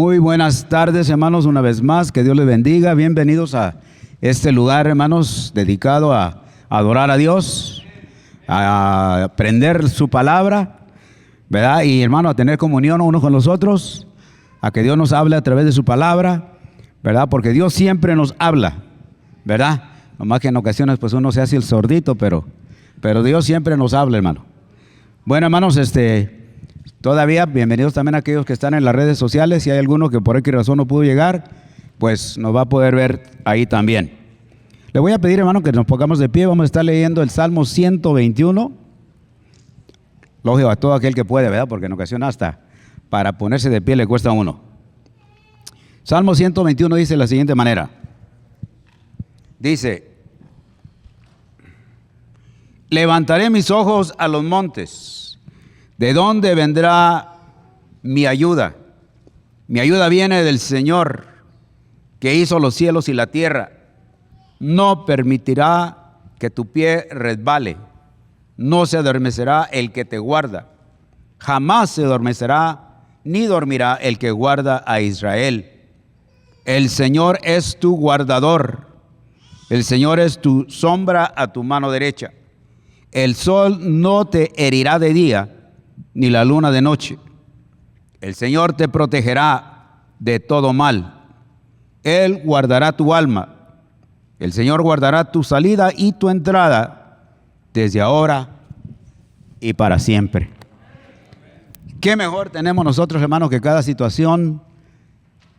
Muy buenas tardes, hermanos, una vez más, que Dios les bendiga. Bienvenidos a este lugar, hermanos, dedicado a adorar a Dios, a aprender su palabra, ¿verdad? Y, hermano, a tener comunión unos con los otros, a que Dios nos hable a través de su palabra, ¿verdad? Porque Dios siempre nos habla, ¿verdad? Nomás que en ocasiones pues uno se hace el sordito, pero Dios siempre nos habla, hermano. Bueno, hermanos, todavía bienvenidos también a aquellos que están en las redes sociales. Si hay alguno que por X razón no pudo llegar, pues nos va a poder ver ahí también. Le voy a pedir, hermano, que nos pongamos de pie. Vamos a estar leyendo el Salmo 121. Lógico, a todo aquel que puede, ¿verdad? Porque en ocasiones hasta para ponerse de pie le cuesta a uno. Salmo 121 dice de la siguiente manera. Dice: levantaré mis ojos a los montes. ¿De dónde vendrá mi ayuda? Mi ayuda viene del Señor, que hizo los cielos y la tierra. No permitirá que tu pie resbale. No se adormecerá el que te guarda. Jamás se adormecerá ni dormirá el que guarda a Israel. El Señor es tu guardador. El Señor es tu sombra a tu mano derecha. El sol no te herirá de día, ni la luna de noche. El Señor te protegerá de todo mal. Él guardará tu alma. El Señor guardará tu salida y tu entrada desde ahora y para siempre. ¿Qué mejor tenemos nosotros, hermanos, que cada situación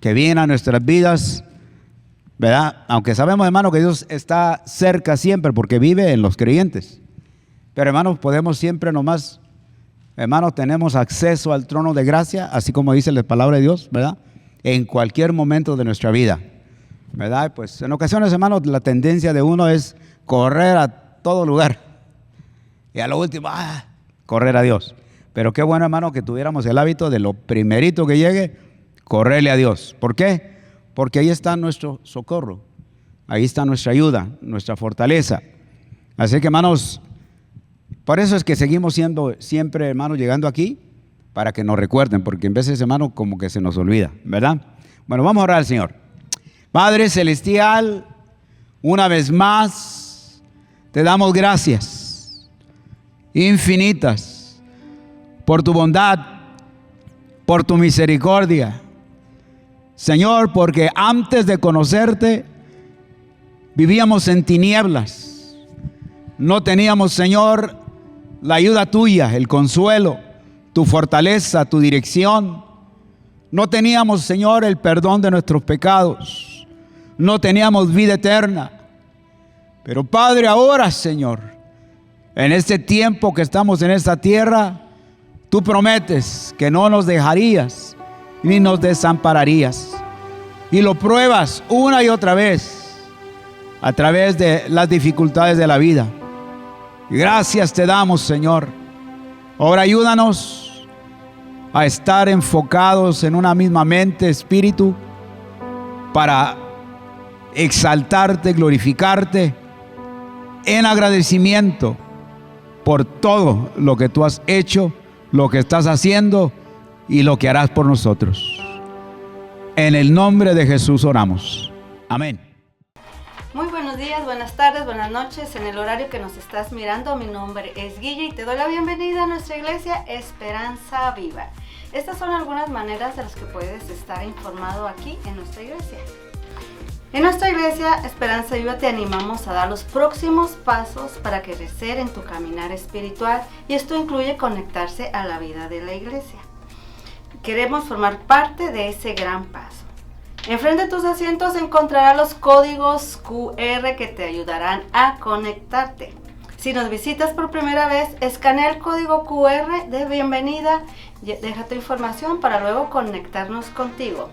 que viene a nuestras vidas, ¿verdad? Aunque sabemos, hermanos, que Dios está cerca siempre porque vive en los creyentes. Pero, hermanos, podemos siempre nomás, hermanos, tenemos acceso al trono de gracia, así como dice la palabra de Dios, ¿verdad? En cualquier momento de nuestra vida, ¿verdad? Pues en ocasiones, hermanos, la tendencia de uno es correr a todo lugar. Y a lo último, correr a Dios. Pero qué bueno, hermano, que tuviéramos el hábito de lo primerito que llegue, correrle a Dios. ¿Por qué? Porque ahí está nuestro socorro. Ahí está nuestra ayuda, nuestra fortaleza. Así que, hermanos, por eso es que seguimos siendo siempre, hermanos, llegando aquí para que nos recuerden, porque en veces, hermano, como que se nos olvida, ¿verdad? Bueno, vamos a orar al Señor. Padre Celestial, una vez más te damos gracias infinitas por tu bondad, por tu misericordia, Señor, porque antes de conocerte vivíamos en tinieblas. No teníamos, Señor, la ayuda tuya, el consuelo, tu fortaleza, tu dirección. No teníamos, Señor, el perdón de nuestros pecados. No teníamos vida eterna. Pero, Padre, ahora, Señor, en este tiempo que estamos en esta tierra, tú prometes que no nos dejarías ni nos desampararías. Y lo pruebas una y otra vez a través de las dificultades de la vida. Gracias te damos, Señor. Ahora ayúdanos a estar enfocados en una misma mente, espíritu, para exaltarte, glorificarte en agradecimiento por todo lo que tú has hecho, lo que estás haciendo y lo que harás por nosotros. En el nombre de Jesús oramos. Amén. Muy buenos días, buenas tardes, buenas noches. En el horario que nos estás mirando, mi nombre es Guille y te doy la bienvenida a nuestra iglesia Esperanza Viva. Estas son algunas maneras de las que puedes estar informado aquí en nuestra iglesia. En nuestra iglesia Esperanza Viva te animamos a dar los próximos pasos para crecer en tu caminar espiritual, y esto incluye conectarse a la vida de la iglesia. Queremos formar parte de ese gran paso. Enfrente de tus asientos encontrarás los códigos QR que te ayudarán a conectarte. Si nos visitas por primera vez, escanea el código QR de bienvenida, deja tu información para luego conectarnos contigo.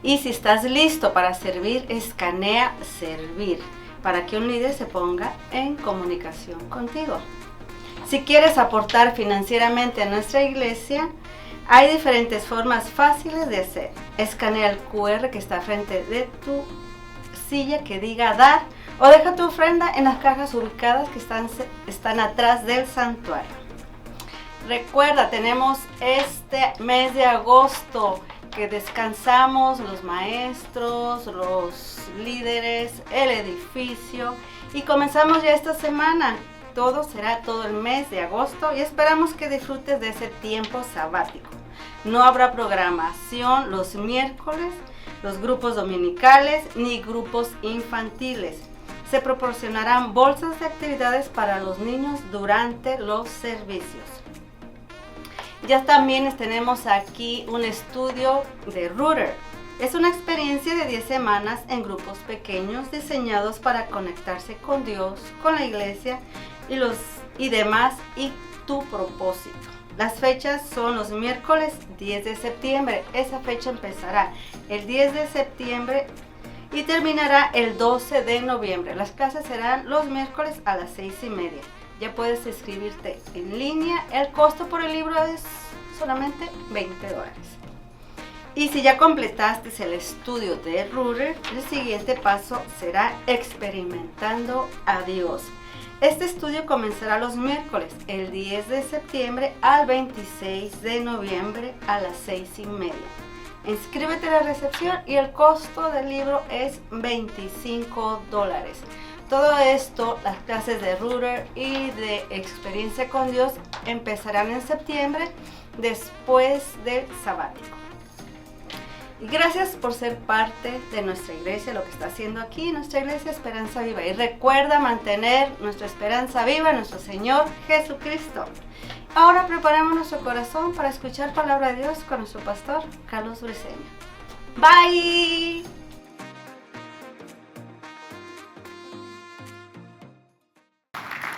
Y si estás listo para servir, escanea servir para que un líder se ponga en comunicación contigo. Si quieres aportar financieramente a nuestra iglesia, hay diferentes formas fáciles de hacer. Escanea el QR que está frente de tu silla que diga dar, o deja tu ofrenda en las cajas ubicadas que están atrás del santuario. Recuerda, tenemos este mes de agosto que descansamos los maestros, los líderes, el edificio y comenzamos ya esta semana. Todo será todo el mes de agosto y esperamos que disfrutes de ese tiempo sabático. No habrá programación los miércoles, los grupos dominicales ni grupos infantiles. Se proporcionarán bolsas de actividades para los niños durante los servicios. Ya también tenemos aquí un estudio de Rooter. Es una experiencia de 10 semanas en grupos pequeños diseñados para conectarse con Dios, con la iglesia y demás y tu propósito. Las fechas son los miércoles 10 de septiembre. Esa fecha empezará el 10 de septiembre y terminará el 12 de noviembre. Las clases serán los miércoles a las 6:30. Ya puedes inscribirte en línea. El costo por el libro es solamente $20. Y si ya completaste el estudio de Rooter, el siguiente paso será experimentando a Dios. Este estudio comenzará los miércoles, el 10 de septiembre al 26 de noviembre a las 6:30. Inscríbete a la recepción y el costo del libro es $25. Todo esto, las clases de Rooter y de experiencia con Dios empezarán en septiembre después del sabático. Y gracias por ser parte de nuestra iglesia, lo que está haciendo aquí nuestra iglesia Esperanza Viva. Y recuerda mantener nuestra esperanza viva en nuestro Señor Jesucristo. Ahora preparamos nuestro corazón para escuchar palabra de Dios con nuestro pastor Carlos Briceño. Bye.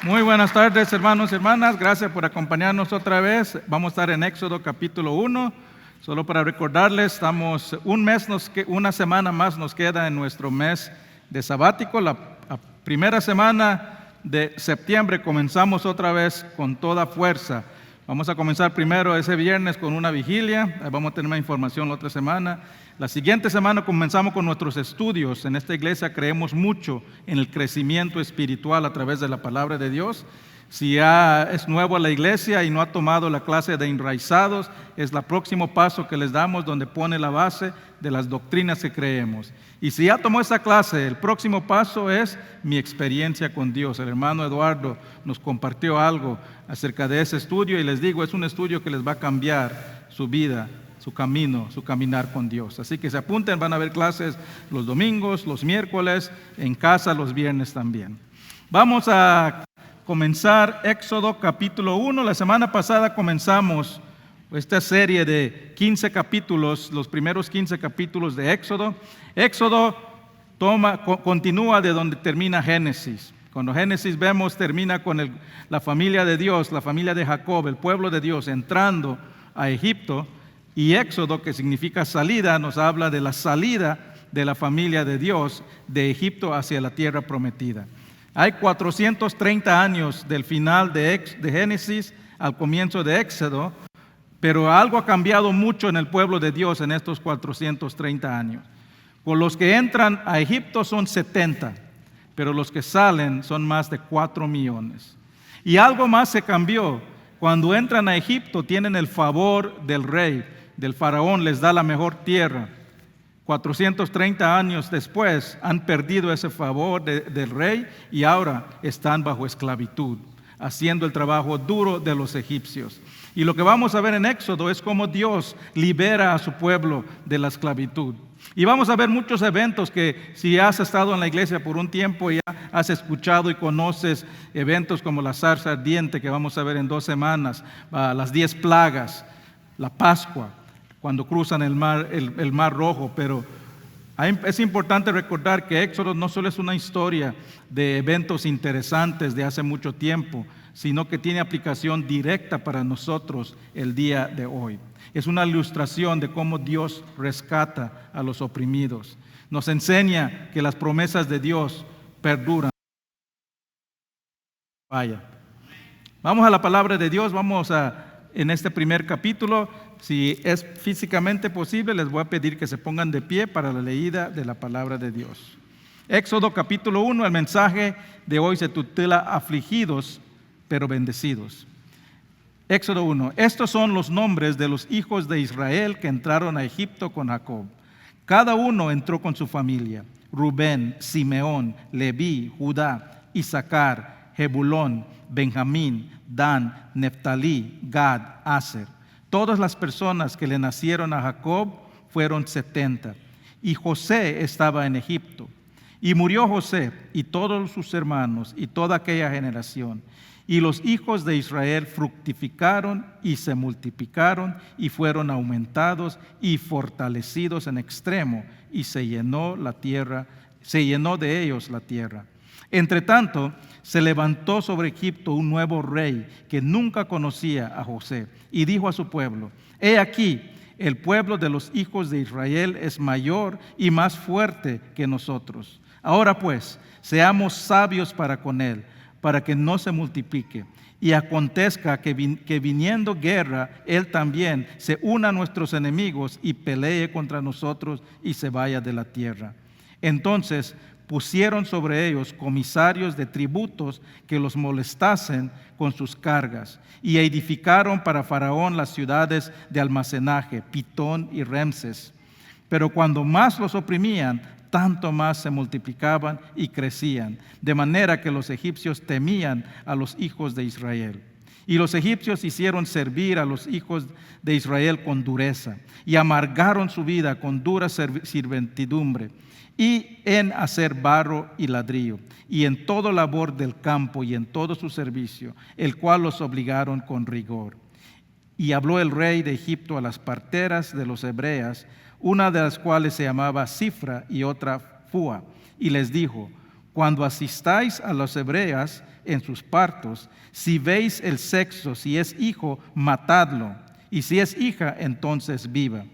Muy buenas tardes, hermanos y hermanas. Gracias por acompañarnos otra vez. Vamos a estar en Éxodo capítulo 1. Solo para recordarles, estamos una semana más nos queda en nuestro mes de sabático. La primera semana de septiembre comenzamos otra vez con toda fuerza. Vamos a comenzar primero ese viernes con una vigilia. Vamos a tener más información la otra semana. La siguiente semana comenzamos con nuestros estudios. En esta iglesia creemos mucho en el crecimiento espiritual a través de la palabra de Dios. Si ya es nuevo a la iglesia y no ha tomado la clase de enraizados, es el próximo paso que les damos donde pone la base de las doctrinas que creemos. Y si ya tomó esa clase, el próximo paso es mi experiencia con Dios. El hermano Eduardo nos compartió algo acerca de ese estudio y les digo, es un estudio que les va a cambiar su vida, su camino, su caminar con Dios. Así que se apunten, van a haber clases los domingos, los miércoles, en casa los viernes también. Vamos a comenzar Éxodo capítulo 1. La semana pasada comenzamos esta serie de 15 capítulos, los primeros 15 capítulos de Éxodo. Éxodo continúa de donde termina Génesis. Cuando Génesis termina con la familia de Dios, la familia de Jacob, el pueblo de Dios entrando a Egipto, y Éxodo, que significa salida, nos habla de la salida de la familia de Dios de Egipto hacia la tierra prometida. Hay 430 años del final de Génesis al comienzo de Éxodo, pero algo ha cambiado mucho en el pueblo de Dios en estos 430 años. Con los que entran a Egipto son 70, pero los que salen son más de 4 millones. Y algo más se cambió. Cuando entran a Egipto tienen el favor del rey, del faraón, les da la mejor tierra. 430 años después han perdido ese favor del rey y ahora están bajo esclavitud, haciendo el trabajo duro de los egipcios. Y lo que vamos a ver en Éxodo es cómo Dios libera a su pueblo de la esclavitud. Y vamos a ver muchos eventos que si has estado en la iglesia por un tiempo ya has escuchado y conoces eventos como la zarza ardiente que vamos a ver en 2 semanas, las 10 plagas, la Pascua, cuando cruzan el mar Rojo. Pero es importante recordar que Éxodo no solo es una historia de eventos interesantes de hace mucho tiempo, sino que tiene aplicación directa para nosotros el día de hoy. Es una ilustración de cómo Dios rescata a los oprimidos. Nos enseña que las promesas de Dios perduran. Vamos a la palabra de Dios, en este primer capítulo. Si es físicamente posible, les voy a pedir que se pongan de pie para la leída de la palabra de Dios. Éxodo capítulo 1, el mensaje de hoy se titula Afligidos pero bendecidos. Éxodo 1. Estos son los nombres de los hijos de Israel que entraron a Egipto con Jacob. Cada uno entró con su familia: Rubén, Simeón, Leví, Judá, Isaacar, Jebulón, Benjamín, Dan, Neftalí, Gad, Aser. Todas las personas que le nacieron a Jacob fueron 70. Y José estaba en Egipto. Y murió José y todos sus hermanos y toda aquella generación. Y los hijos de Israel fructificaron y se multiplicaron y fueron aumentados y fortalecidos en extremo, y se llenó de ellos la tierra. Entre tanto, se levantó sobre Egipto un nuevo rey que nunca conocía a José, y dijo a su pueblo: He aquí, el pueblo de los hijos de Israel es mayor y más fuerte que nosotros. Ahora pues, seamos sabios para con él, para que no se multiplique. Y acontezca que viniendo guerra, él también se una a nuestros enemigos y pelee contra nosotros y se vaya de la tierra. Entonces pusieron sobre ellos comisarios de tributos que los molestasen con sus cargas, y edificaron para Faraón las ciudades de almacenaje, Pitón y Ramses. Pero cuando más los oprimían, tanto más se multiplicaban y crecían, de manera que los egipcios temían a los hijos de Israel. Y los egipcios hicieron servir a los hijos de Israel con dureza, y amargaron su vida con dura servidumbre, y en hacer barro y ladrillo, y en todo labor del campo y en todo su servicio, el cual los obligaron con rigor. Y habló el rey de Egipto a las parteras de los hebreas, una de las cuales se llamaba Cifra y otra Fua, y les dijo: Cuando asistáis a las hebreas en sus partos, si veis el sexo, si es hijo, matadlo, y si es hija, entonces viva.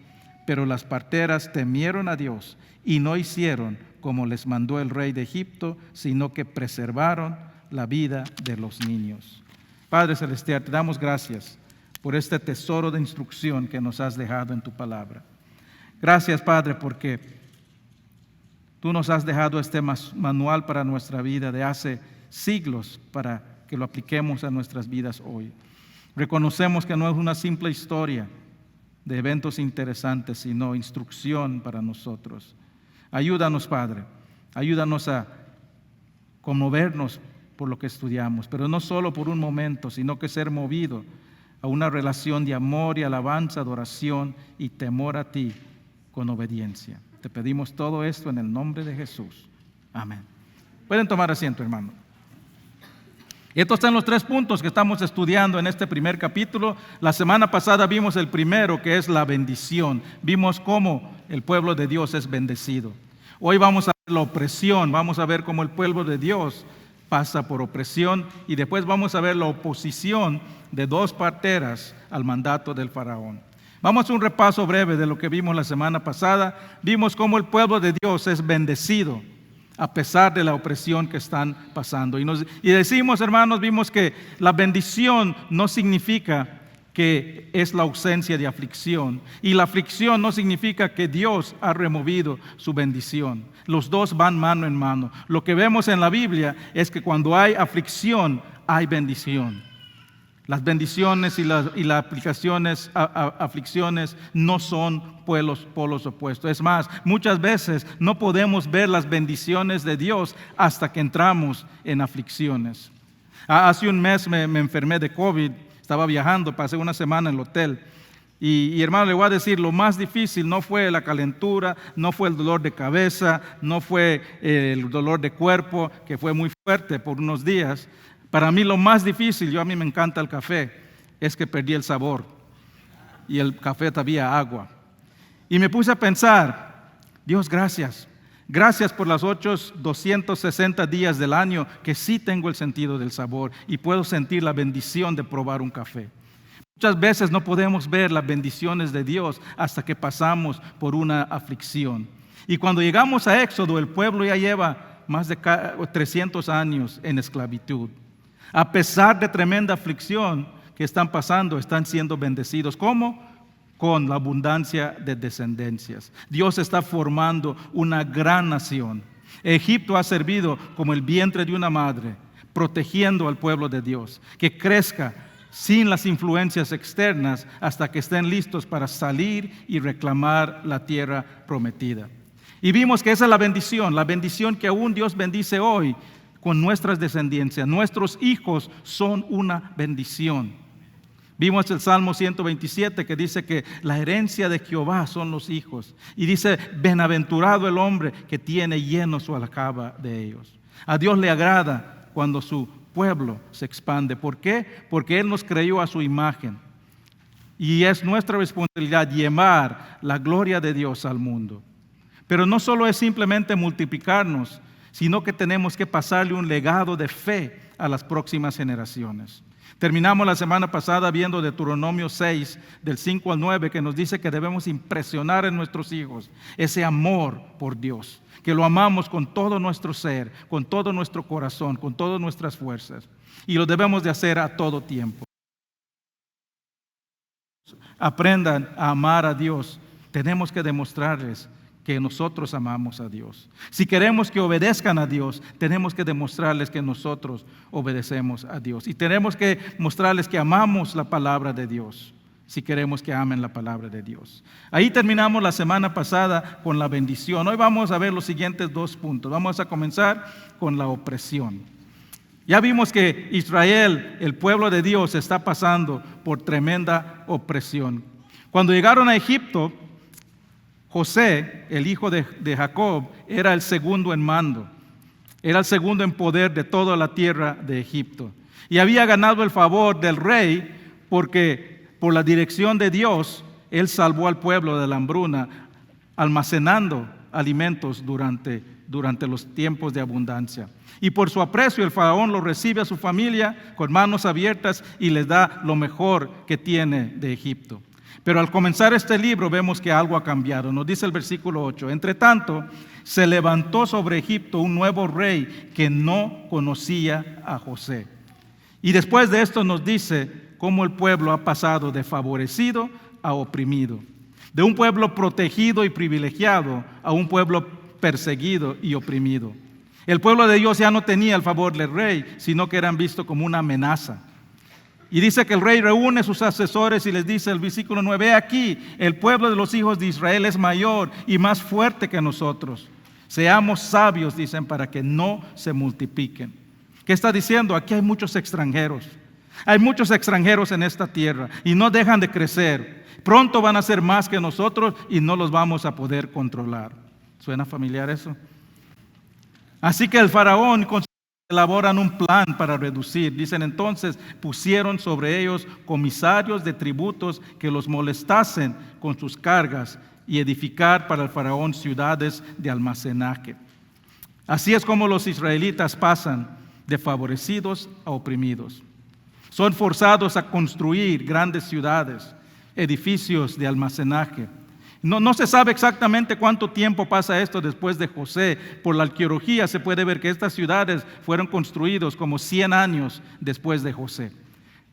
Pero las parteras temieron a Dios y no hicieron como les mandó el rey de Egipto, sino que preservaron la vida de los niños. Padre Celestial, te damos gracias por este tesoro de instrucción que nos has dejado en tu palabra. Gracias, Padre, porque tú nos has dejado este manual para nuestra vida de hace siglos para que lo apliquemos a nuestras vidas hoy. Reconocemos que no es una simple historia de eventos interesantes, sino instrucción para nosotros. Ayúdanos, Padre, ayúdanos a conmovernos por lo que estudiamos, pero no solo por un momento, sino que ser movido a una relación de amor y alabanza, adoración y temor a ti con obediencia. Te pedimos todo esto en el nombre de Jesús. Amén. Pueden tomar asiento, hermano. Estos están los 3 puntos que estamos estudiando en este primer capítulo. La semana pasada vimos el primero, que es la bendición. Vimos cómo el pueblo de Dios es bendecido. Hoy vamos a ver la opresión, vamos a ver cómo el pueblo de Dios pasa por opresión, y después vamos a ver la oposición de 2 parteras al mandato del faraón. Vamos a hacer un repaso breve de lo que vimos la semana pasada. Vimos cómo el pueblo de Dios es bendecido a pesar de la opresión que están pasando. Y decimos, hermanos, vimos que la bendición no significa que es la ausencia de aflicción, y la aflicción no significa que Dios ha removido su bendición. Los dos van mano en mano. Lo que vemos en la Biblia es que cuando hay aflicción, hay bendición. Las bendiciones y las aflicciones no son polos opuestos. Es más, muchas veces no podemos ver las bendiciones de Dios hasta que entramos en aflicciones. Hace un mes me enfermé de COVID, estaba viajando, pasé una semana en el hotel. Y hermano, le voy a decir, lo más difícil no fue la calentura, no fue el dolor de cabeza, no fue el dolor de cuerpo, que fue muy fuerte por unos días. Para mí lo más difícil, a mí me encanta el café, es que perdí el sabor y el café había agua. Y me puse a pensar, Dios, gracias. Gracias por los 260 días del año que sí tengo el sentido del sabor y puedo sentir la bendición de probar un café. Muchas veces no podemos ver las bendiciones de Dios hasta que pasamos por una aflicción. Y cuando llegamos a Éxodo, el pueblo ya lleva más de 300 años en esclavitud. A pesar de tremenda aflicción que están pasando, están siendo bendecidos. ¿Cómo? Con la abundancia de descendencias. Dios está formando una gran nación. Egipto ha servido como el vientre de una madre, protegiendo al pueblo de Dios, que crezca sin las influencias externas, hasta que estén listos para salir y reclamar la tierra prometida. Y vimos que esa es la bendición que aún Dios bendice hoy con nuestras descendencias. Nuestros hijos son una bendición. Vimos el Salmo 127 que dice que la herencia de Jehová son los hijos. Y dice, bienaventurado el hombre que tiene lleno su aljaba de ellos. A Dios le agrada cuando su pueblo se expande. ¿Por qué? Porque Él nos creó a su imagen. Y es nuestra responsabilidad llevar la gloria de Dios al mundo. Pero no solo es simplemente multiplicarnos, sino que tenemos que pasarle un legado de fe a las próximas generaciones. Terminamos la semana pasada viendo Deuteronomio 6, del 5 al 9, que nos dice que debemos impresionar en nuestros hijos ese amor por Dios, que lo amamos con todo nuestro ser, con todo nuestro corazón, con todas nuestras fuerzas, y lo debemos de hacer a todo tiempo. Aprendan a amar a Dios. Tenemos que demostrarles que nosotros amamos a Dios. Si queremos que obedezcan a Dios, tenemos que demostrarles que nosotros obedecemos a Dios. Y tenemos que mostrarles que amamos la palabra de Dios, si queremos que amen la palabra de Dios. Ahí terminamos la semana pasada con la bendición. Hoy vamos a ver los siguientes 2 puntos. Vamos a comenzar con la opresión. Ya vimos que Israel, el pueblo de Dios, está pasando por tremenda opresión. Cuando llegaron a Egipto, José, el hijo de Jacob, era el segundo en mando, era el segundo en poder de toda la tierra de Egipto. Y había ganado el favor del rey porque por la dirección de Dios, él salvó al pueblo de la hambruna, almacenando alimentos durante los tiempos de abundancia. Y por su aprecio, el faraón lo recibe a su familia con manos abiertas y les da lo mejor que tiene de Egipto. Pero al comenzar este libro vemos que algo ha cambiado. Nos dice el versículo 8. Entre tanto, se levantó sobre Egipto un nuevo rey que no conocía a José. Y después de esto nos dice cómo el pueblo ha pasado de favorecido a oprimido. De un pueblo protegido y privilegiado a un pueblo perseguido y oprimido. El pueblo de Dios ya no tenía el favor del rey, sino que eran vistos como una amenaza. Y dice que el rey reúne a sus asesores y les dice el versículo 9, he aquí, el pueblo de los hijos de Israel es mayor y más fuerte que nosotros. Seamos sabios, dicen, para que no se multipliquen. ¿Qué está diciendo? Aquí hay muchos extranjeros. Hay muchos extranjeros en esta tierra y no dejan de crecer. Pronto van a ser más que nosotros y no los vamos a poder controlar. ¿Suena familiar eso? Así que el faraón elaboran un plan para reducir. Dicen entonces, pusieron sobre ellos comisarios de tributos que los molestasen con sus cargas y edificar para el faraón ciudades de almacenaje. Así es como los israelitas pasan de favorecidos a oprimidos. Son forzados a construir grandes ciudades, edificios de almacenaje. No se sabe exactamente cuánto tiempo pasa esto después de José. Por la arqueología se puede ver que estas ciudades fueron construidas como 100 años después de José.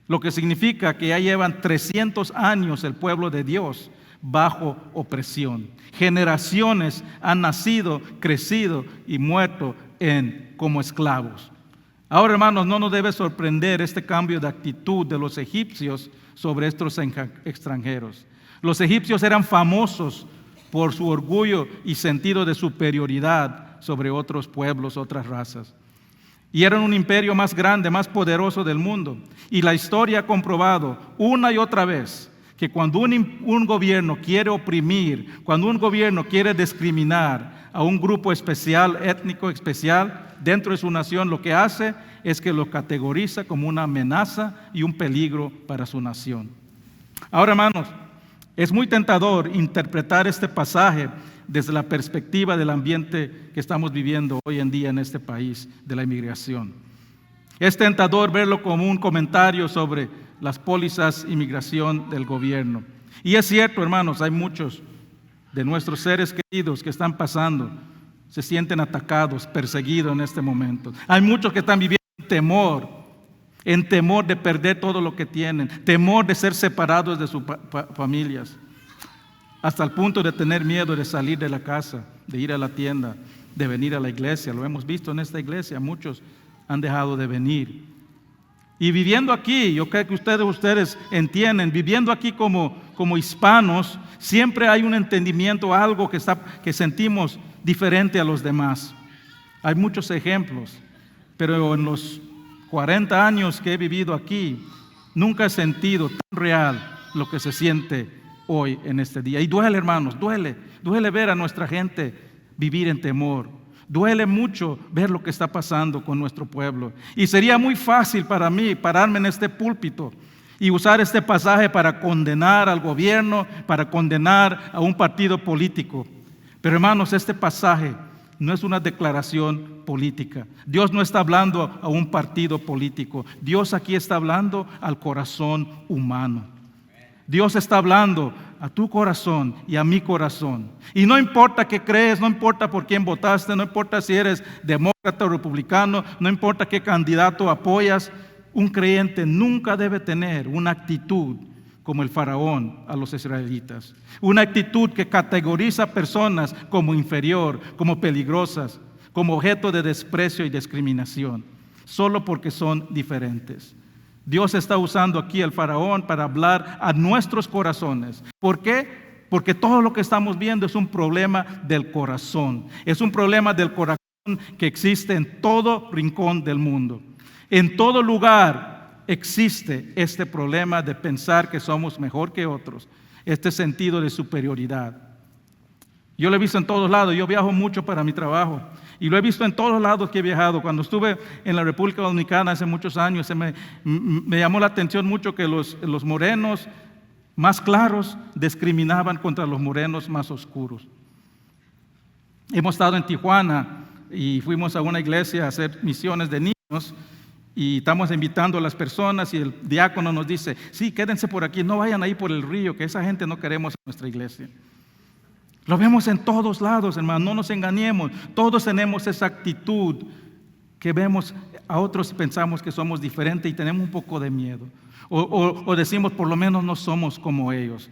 Lo que significa que ya llevan 300 años el pueblo de Dios bajo opresión. Generaciones han nacido, crecido y muerto como esclavos. Ahora, hermanos, no nos debe sorprender este cambio de actitud de los egipcios sobre estos extranjeros. Los egipcios eran famosos por su orgullo y sentido de superioridad sobre otros pueblos, otras razas. Y eran un imperio más grande, más poderoso del mundo. Y la historia ha comprobado una y otra vez que cuando un gobierno quiere oprimir, cuando un gobierno quiere discriminar a un grupo especial, étnico especial, dentro de su nación, lo que hace es que lo categoriza como una amenaza y un peligro para su nación. Ahora, hermanos, es muy tentador interpretar este pasaje desde la perspectiva del ambiente que estamos viviendo hoy en día en este país, de la inmigración. Es tentador verlo como un comentario sobre las pólizas de inmigración del gobierno. Y es cierto, hermanos, hay muchos de nuestros seres queridos que están pasando, se sienten atacados, perseguidos en este momento. Hay muchos que están viviendo en temor de perder todo lo que tienen, temor de ser separados de sus familias, hasta el punto de tener miedo de salir de la casa, de ir a la tienda, de venir a la iglesia. Lo hemos visto en esta iglesia, muchos han dejado de venir. Y viviendo aquí, yo creo que ustedes entienden, viviendo aquí como hispanos, siempre hay un entendimiento, algo que sentimos diferente a los demás. Hay muchos ejemplos, pero en los 40 años que he vivido aquí, nunca he sentido tan real lo que se siente hoy en este día. Y duele, hermanos, duele ver a nuestra gente vivir en temor. Duele mucho ver lo que está pasando con nuestro pueblo. Y sería muy fácil para mí pararme en este púlpito y usar este pasaje para condenar al gobierno, para condenar a un partido político. Pero hermanos, este pasaje no es una declaración política. Dios no está hablando a un partido político. Dios aquí está hablando al corazón humano. Dios está hablando a tu corazón y a mi corazón. Y no importa qué crees, no importa por quién votaste, no importa si eres demócrata o republicano, no importa qué candidato apoyas, un creyente nunca debe tener una actitud como el faraón a los israelitas. Una actitud que categoriza a personas como inferior, como peligrosas, como objeto de desprecio y discriminación, solo porque son diferentes. Dios está usando aquí al faraón para hablar a nuestros corazones. ¿Por qué? Porque todo lo que estamos viendo es un problema del corazón. Es un problema del corazón que existe en todo rincón del mundo. En todo lugar existe este problema de pensar que somos mejor que otros, este sentido de superioridad. Yo lo he visto en todos lados. Yo viajo mucho para mi trabajo. Y lo he visto en todos lados que he viajado. Cuando estuve en la República Dominicana hace muchos años, me llamó la atención mucho que los morenos más claros discriminaban contra los morenos más oscuros. Hemos estado en Tijuana y fuimos a una iglesia a hacer misiones de niños y estamos invitando a las personas y el diácono nos dice, sí, quédense por aquí, no vayan ahí por el río, que esa gente no queremos en nuestra iglesia. Lo vemos en todos lados, hermano, no nos engañemos. Todos tenemos esa actitud que vemos a otros y pensamos que somos diferentes y tenemos un poco de miedo. O decimos, por lo menos no somos como ellos.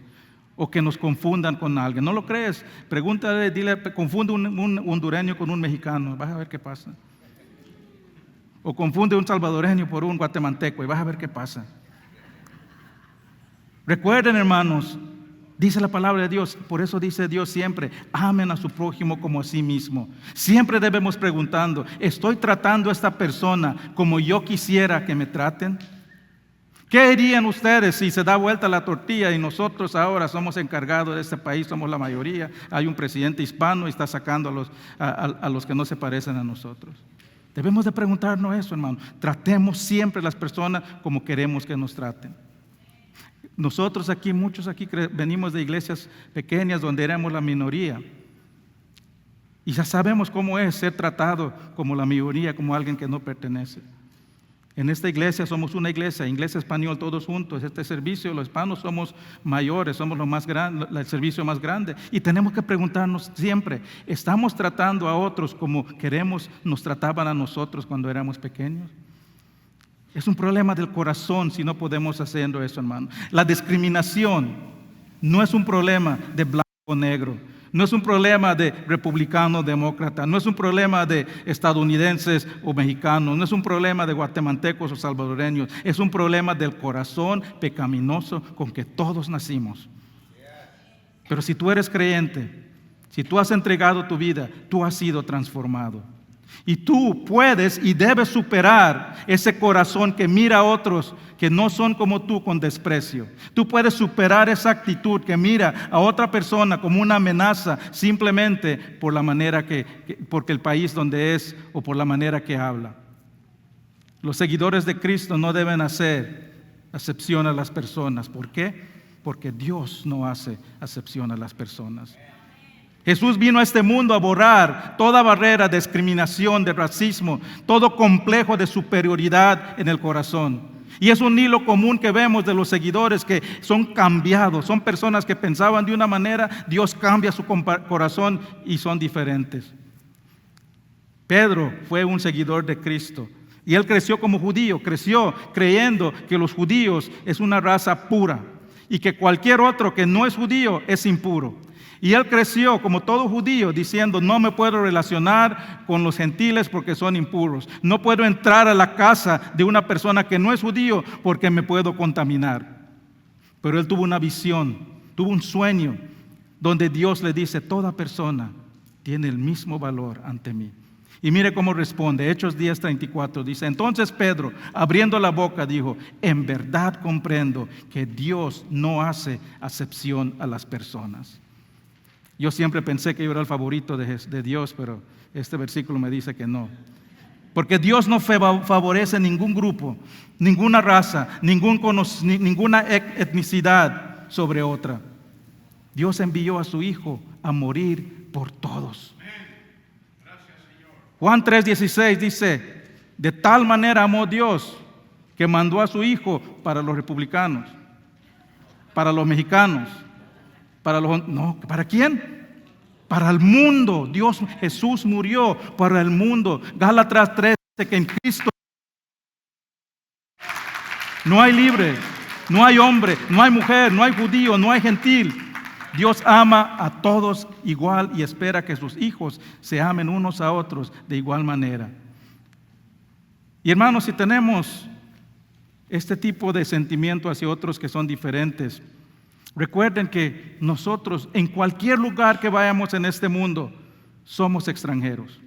O que nos confundan con alguien. ¿No lo crees? Pregúntale, dile, confunde un hondureño con un mexicano, vas a ver qué pasa. O confunde un salvadoreño por un guatemalteco y vas a ver qué pasa. Recuerden, hermanos, dice la palabra de Dios, por eso dice Dios siempre, amen a su prójimo como a sí mismo. Siempre debemos preguntando, ¿estoy tratando a esta persona como yo quisiera que me traten? ¿Qué harían ustedes si se da vuelta la tortilla y nosotros ahora somos encargados de este país, somos la mayoría? Hay un presidente hispano y está sacando a los que no se parecen a nosotros. Debemos de preguntarnos eso, hermano. Tratemos siempre a las personas como queremos que nos traten. Nosotros aquí, muchos aquí venimos de iglesias pequeñas donde éramos la minoría. Y ya sabemos cómo es ser tratado como la mayoría, como alguien que no pertenece. En esta iglesia somos una iglesia español todos juntos. Este servicio, los hispanos somos mayores, somos lo más grande, el servicio más grande. Y tenemos que preguntarnos siempre, ¿estamos tratando a otros como queremos nos trataban a nosotros cuando éramos pequeños? Es un problema del corazón si no podemos haciendo eso, hermano. La discriminación no es un problema de blanco o negro. No es un problema de republicano o demócrata. No es un problema de estadounidenses o mexicanos. No es un problema de guatemaltecos o salvadoreños. Es un problema del corazón pecaminoso con que todos nacimos. Pero si tú eres creyente, si tú has entregado tu vida, tú has sido transformado. Y tú puedes y debes superar ese corazón que mira a otros que no son como tú con desprecio. Tú puedes superar esa actitud que mira a otra persona como una amenaza simplemente por la manera porque el país donde es o por la manera que habla. Los seguidores de Cristo no deben hacer acepción a las personas. ¿Por qué? Porque Dios no hace acepción a las personas. Jesús vino a este mundo a borrar toda barrera de discriminación, de racismo, todo complejo de superioridad en el corazón. Y es un hilo común que vemos de los seguidores que son cambiados, son personas que pensaban de una manera, Dios cambia su corazón y son diferentes. Pedro fue un seguidor de Cristo y él creció como judío, creció creyendo que los judíos es una raza pura. y que cualquier otro que no es judío es impuro. Y él creció como todo judío diciendo, no me puedo relacionar con los gentiles porque son impuros. No puedo entrar a la casa de una persona que no es judío porque me puedo contaminar. Pero él tuvo una visión, tuvo un sueño donde Dios le dice, toda persona tiene el mismo valor ante mí. Y mire cómo responde, Hechos 10:34, dice, entonces Pedro, abriendo la boca, dijo, en verdad comprendo que Dios no hace acepción a las personas. Yo siempre pensé que yo era el favorito de Dios, pero este versículo me dice que no. Porque Dios no favorece ningún grupo, ninguna raza, ninguna etnicidad sobre otra. Dios envió a su Hijo a morir por todos. Juan 3:16 dice, de tal manera amó Dios que mandó a su Hijo para los republicanos, para los mexicanos, ¿para quién? Para el mundo. Jesús murió para el mundo. Gálatas 3 dice que en Cristo no hay libre, no hay hombre, no hay mujer, no hay judío, no hay gentil. Dios ama a todos igual y espera que sus hijos se amen unos a otros de igual manera. Y hermanos, si tenemos este tipo de sentimiento hacia otros que son diferentes, recuerden que nosotros en cualquier lugar que vayamos en este mundo somos extranjeros.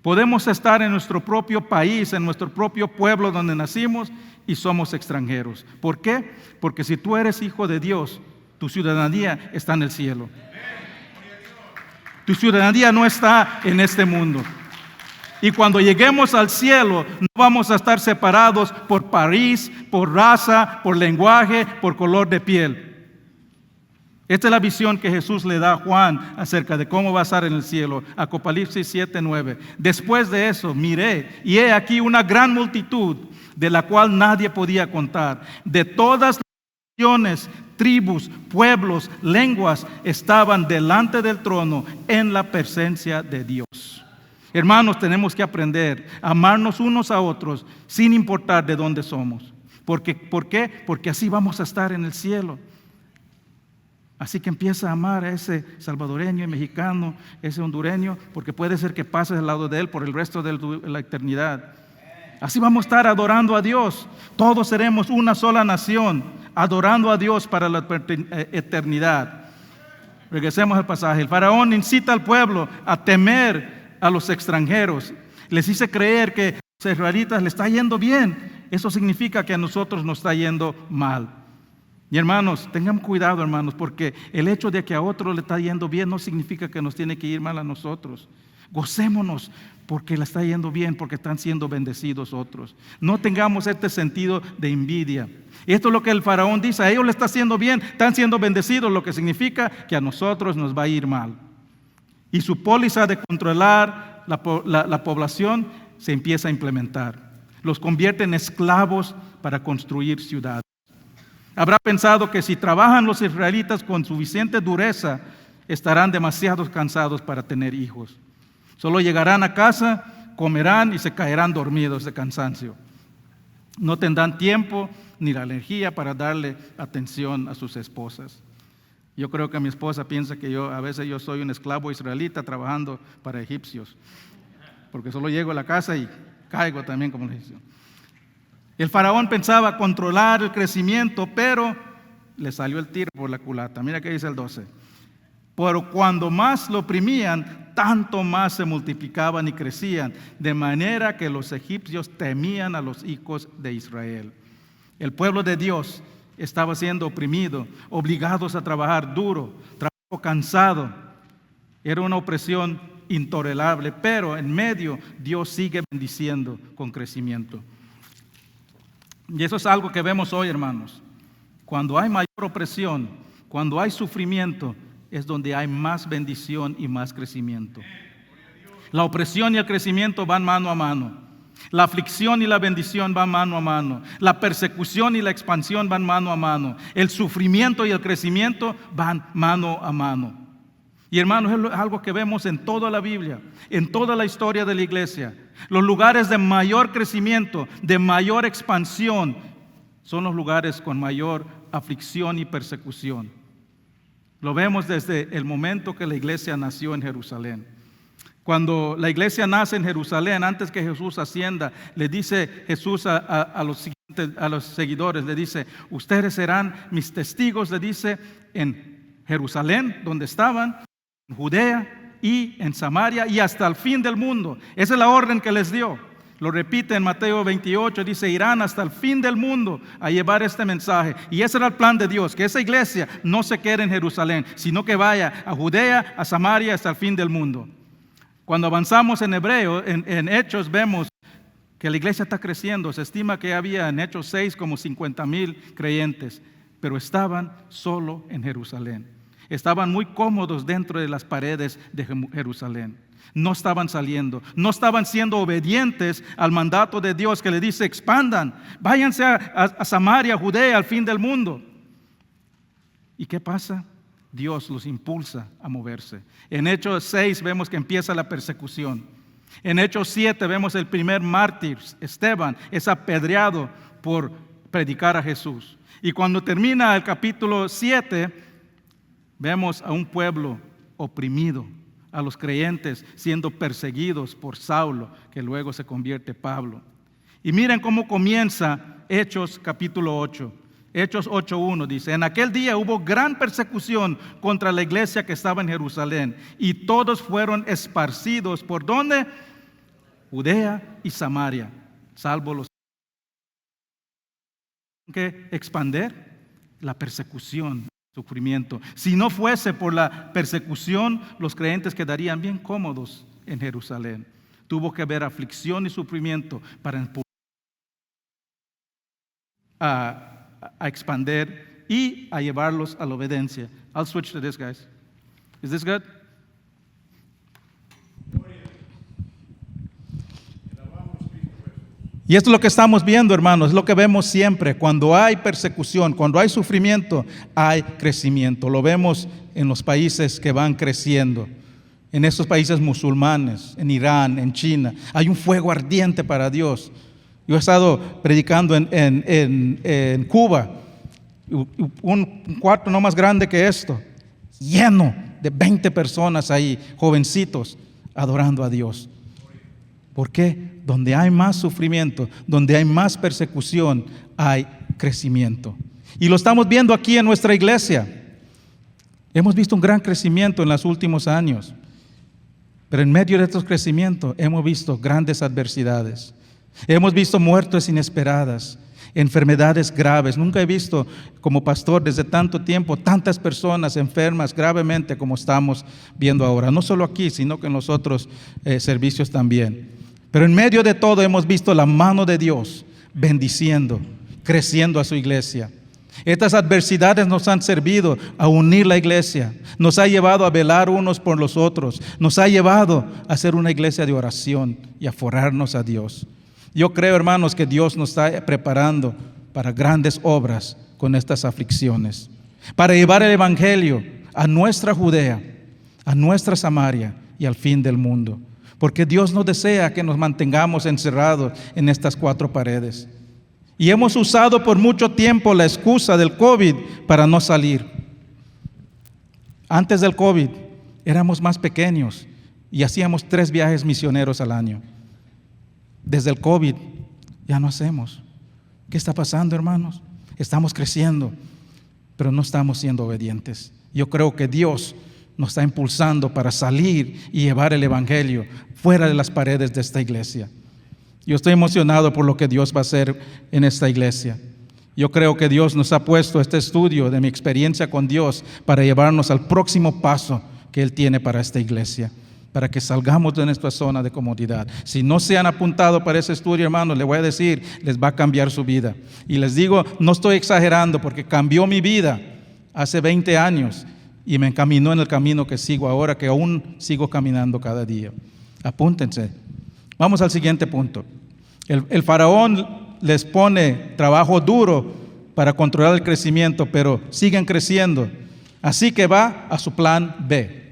Podemos estar en nuestro propio país, en nuestro propio pueblo donde nacimos y somos extranjeros. ¿Por qué? Porque si tú eres hijo de Dios, tu ciudadanía está en el cielo. Tu ciudadanía no está en este mundo. Y cuando lleguemos al cielo, no vamos a estar separados por país, por raza, por lenguaje, por color de piel. Esta es la visión que Jesús le da a Juan acerca de cómo va a estar en el cielo. Apocalipsis 7:9. Después de eso miré y he aquí una gran multitud de la cual nadie podía contar. De todas las naciones, tribus, pueblos, lenguas estaban delante del trono en la presencia de Dios. Hermanos, tenemos que aprender a amarnos unos a otros sin importar de dónde somos. ¿Por qué? Porque así vamos a estar en el cielo. Así que empieza a amar a ese salvadoreño y mexicano, ese hondureño, porque puede ser que pases al lado de él por el resto de la eternidad. Así vamos a estar adorando a Dios. Todos seremos una sola nación, adorando a Dios para la eternidad. Regresemos al pasaje. El faraón incita al pueblo a temer a los extranjeros. Les hice creer que a los israelitas les está yendo bien. Eso significa que a nosotros nos está yendo mal. Y hermanos, tengan cuidado, hermanos, porque el hecho de que a otro le está yendo bien no significa que nos tiene que ir mal a nosotros. Gocémonos porque le está yendo bien, porque están siendo bendecidos otros. No tengamos este sentido de envidia. Y esto es lo que el faraón dice, a ellos le está haciendo bien, están siendo bendecidos, lo que significa que a nosotros nos va a ir mal. Y su póliza de controlar la población se empieza a implementar. Los convierte en esclavos para construir ciudades. Habrá pensado que si trabajan los israelitas con suficiente dureza, estarán demasiado cansados para tener hijos. Solo llegarán a casa, comerán y se caerán dormidos de cansancio. No tendrán tiempo ni la energía para darle atención a sus esposas. Yo creo que mi esposa piensa que a veces yo soy un esclavo israelita trabajando para egipcios, porque solo llego a la casa y caigo también como egipcio. El faraón pensaba controlar el crecimiento, pero le salió el tiro por la culata. Mira qué dice el 12. Pero cuando más lo oprimían, tanto más se multiplicaban y crecían, de manera que los egipcios temían a los hijos de Israel. El pueblo de Dios estaba siendo oprimido, obligados a trabajar duro, trabajo cansado. Era una opresión intolerable, pero en medio Dios sigue bendiciendo con crecimiento. Y eso es algo que vemos hoy, hermanos. Cuando hay mayor opresión, cuando hay sufrimiento, es donde hay más bendición y más crecimiento. La opresión y el crecimiento van mano a mano. La aflicción y la bendición van mano a mano. La persecución y la expansión van mano a mano. El sufrimiento y el crecimiento van mano a mano. Y hermanos, es algo que vemos en toda la Biblia, en toda la historia de la iglesia. Los lugares de mayor crecimiento, de mayor expansión, son los lugares con mayor aflicción y persecución. Lo vemos desde el momento que la iglesia nació en Jerusalén. Cuando la iglesia nace en Jerusalén, antes que Jesús ascienda, le dice Jesús a los seguidores, le dice, ustedes serán mis testigos, le dice, en Jerusalén, donde estaban, en Judea y en Samaria y hasta el fin del mundo. Esa es la orden que les dio. Lo repite en Mateo 28, dice, irán hasta el fin del mundo a llevar este mensaje. Y ese era el plan de Dios, que esa iglesia no se quede en Jerusalén, sino que vaya a Judea, a Samaria, hasta el fin del mundo. Cuando avanzamos en Hebreo, en Hechos, vemos que la iglesia está creciendo. Se estima que había en Hechos 6 como 50,000 creyentes, pero estaban solo en Jerusalén. Estaban muy cómodos dentro de las paredes de Jerusalén. No estaban saliendo, no estaban siendo obedientes al mandato de Dios que le dice, expandan, váyanse a Samaria, Judea, al fin del mundo. ¿Y qué pasa? Dios los impulsa a moverse. En Hechos 6 vemos que empieza la persecución. En Hechos 7 vemos el primer mártir, Esteban, es apedreado por predicar a Jesús. Y cuando termina el capítulo 7, vemos a un pueblo oprimido, a los creyentes siendo perseguidos por Saulo, que luego se convierte en Pablo. Y miren cómo comienza Hechos capítulo 8. Hechos 8:1 dice, en aquel día hubo gran persecución contra la iglesia que estaba en Jerusalén, y todos fueron esparcidos, ¿por dónde? Judea y Samaria, salvo los que expander la persecución, sufrimiento. Si no fuese por la persecución, los creyentes quedarían bien cómodos en Jerusalén. Tuvo que haber aflicción y sufrimiento para a expander y a llevarlos a la obediencia. I'll switch to this, guys. Is this good? Y esto es lo que estamos viendo, hermanos, es lo que vemos siempre. Cuando hay persecución, cuando hay sufrimiento, hay crecimiento. Lo vemos en los países que van creciendo, en esos países musulmanes, en Irán, en China. Hay un fuego ardiente para Dios. Yo he estado predicando en Cuba, un cuarto no más grande que esto, lleno de 20 personas ahí, jovencitos, adorando a Dios. ¿Por qué? Donde hay más sufrimiento, donde hay más persecución, hay crecimiento. Y lo estamos viendo aquí en nuestra iglesia. Hemos visto un gran crecimiento en los últimos años. Pero en medio de estos crecimientos hemos visto grandes adversidades. Hemos visto muertes inesperadas, enfermedades graves. Nunca he visto como pastor desde tanto tiempo tantas personas enfermas gravemente como estamos viendo ahora. No solo aquí, sino que en los otros servicios también. Pero en medio de todo hemos visto la mano de Dios bendiciendo, creciendo a su iglesia. Estas adversidades nos han servido a unir la iglesia, nos ha llevado a velar unos por los otros, nos ha llevado a ser una iglesia de oración y a forrarnos a Dios. Yo creo, hermanos, que Dios nos está preparando para grandes obras con estas aflicciones, para llevar el evangelio a nuestra Judea, a nuestra Samaria y al fin del mundo. Porque Dios no desea que nos mantengamos encerrados en estas cuatro paredes. Y hemos usado por mucho tiempo la excusa del COVID para no salir. Antes del COVID éramos más pequeños y hacíamos 3 viajes misioneros al año. Desde el COVID ya no hacemos. ¿Qué está pasando, hermanos? Estamos creciendo, pero no estamos siendo obedientes. Yo creo que Dios nos está impulsando para salir y llevar el evangelio fuera de las paredes de esta iglesia. Yo estoy emocionado por lo que Dios va a hacer en esta iglesia. Yo creo que Dios nos ha puesto este estudio de mi experiencia con Dios para llevarnos al próximo paso que Él tiene para esta iglesia, para que salgamos de nuestra zona de comodidad. Si no se han apuntado para ese estudio, hermanos, les voy a decir, les va a cambiar su vida. Y les digo, no estoy exagerando, porque cambió mi vida hace 20 años y me encaminó en el camino que sigo ahora, que aún sigo caminando cada día. Apúntense. Vamos al siguiente punto. El faraón les pone trabajo duro para controlar el crecimiento, pero siguen creciendo. Así que va a su plan B.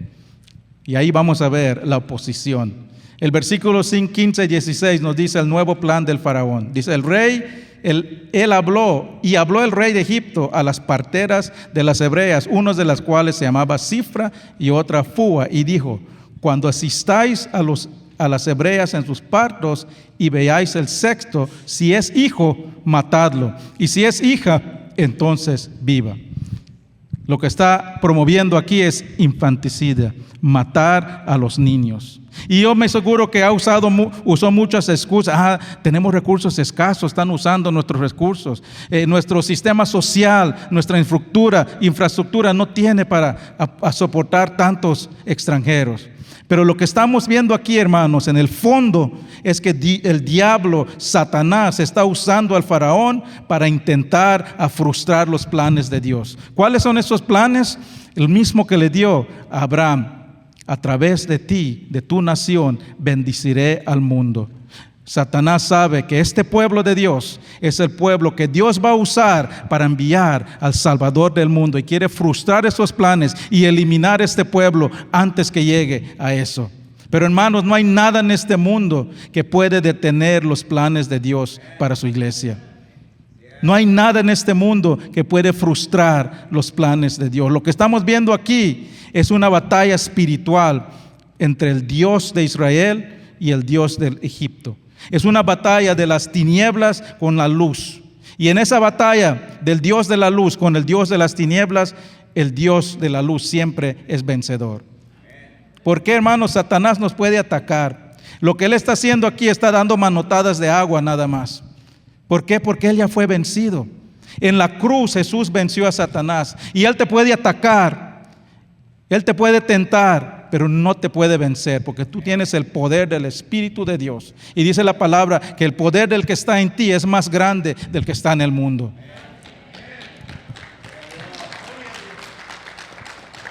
Y ahí vamos a ver la oposición. El versículo 15 y 16 nos dice el nuevo plan del faraón. Dice, el rey él habló el rey de Egipto a las parteras de las hebreas, unos de las cuales se llamaba Cifra y otra Fua, y dijo: cuando asistáis a las hebreas en sus partos y veáis el sexto, si es hijo, matadlo, y si es hija, entonces viva. Lo que está promoviendo aquí es infanticidio, matar a los niños. Y yo me aseguro que usó muchas excusas. Tenemos recursos escasos, están usando nuestros recursos. Nuestro sistema social, nuestra infraestructura no tiene para soportar tantos extranjeros. Pero lo que estamos viendo aquí, hermanos, en el fondo es que el diablo, Satanás, está usando al faraón para intentar frustrar los planes de Dios. ¿Cuáles son esos planes? El mismo que le dio a Abraham: a través de ti, de tu nación, bendeciré al mundo. Satanás sabe que este pueblo de Dios es el pueblo que Dios va a usar para enviar al Salvador del mundo, y quiere frustrar esos planes y eliminar este pueblo antes que llegue a eso. Pero hermanos, no hay nada en este mundo que puede detener los planes de Dios para su iglesia. No hay nada en este mundo que puede frustrar los planes de Dios. Lo que estamos viendo aquí es una batalla espiritual entre el Dios de Israel y el Dios de Egipto. Es una batalla de las tinieblas con la luz. Y en esa batalla del Dios de la luz con el Dios de las tinieblas, el Dios de la luz siempre es vencedor. ¿Por qué, hermanos? Satanás nos puede atacar. Lo que él está haciendo aquí, está dando manotadas de agua nada más. ¿Por qué? Porque él ya fue vencido. En la cruz Jesús venció a Satanás, y él te puede atacar, él te puede tentar, pero no te puede vencer, porque tú tienes el poder del Espíritu de Dios. Y dice la palabra que el poder del que está en ti es más grande del que está en el mundo.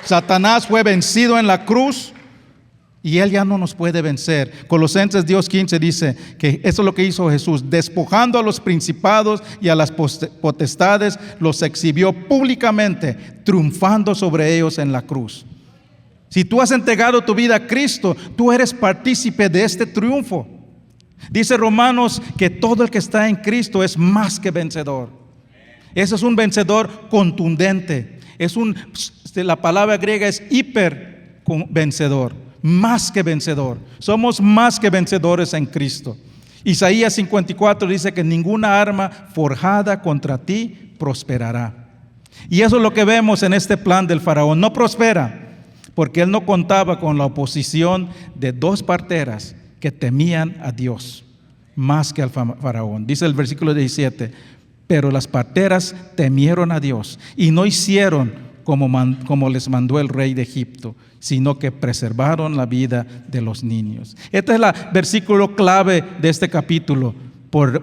Satanás fue vencido en la cruz y él ya no nos puede vencer. Colosenses 2:15 dice que eso es lo que hizo Jesús: despojando a los principados y a las potestades, los exhibió públicamente, triunfando sobre ellos en la cruz. Si tú has entregado tu vida a Cristo, tú eres partícipe de este triunfo. Dice Romanos que todo el que está en Cristo es más que vencedor. Ese es un vencedor contundente. La palabra griega es hiper vencedor, más que vencedor. Somos más que vencedores en Cristo. Isaías 54 dice que ninguna arma forjada contra ti prosperará. Y eso es lo que vemos en este plan del faraón. No prospera, porque él no contaba con la oposición de dos parteras que temían a Dios más que al faraón. Dice el versículo 17: pero las parteras temieron a Dios y no hicieron como les mandó el rey de Egipto, sino que preservaron la vida de los niños. Este es el versículo clave de este capítulo.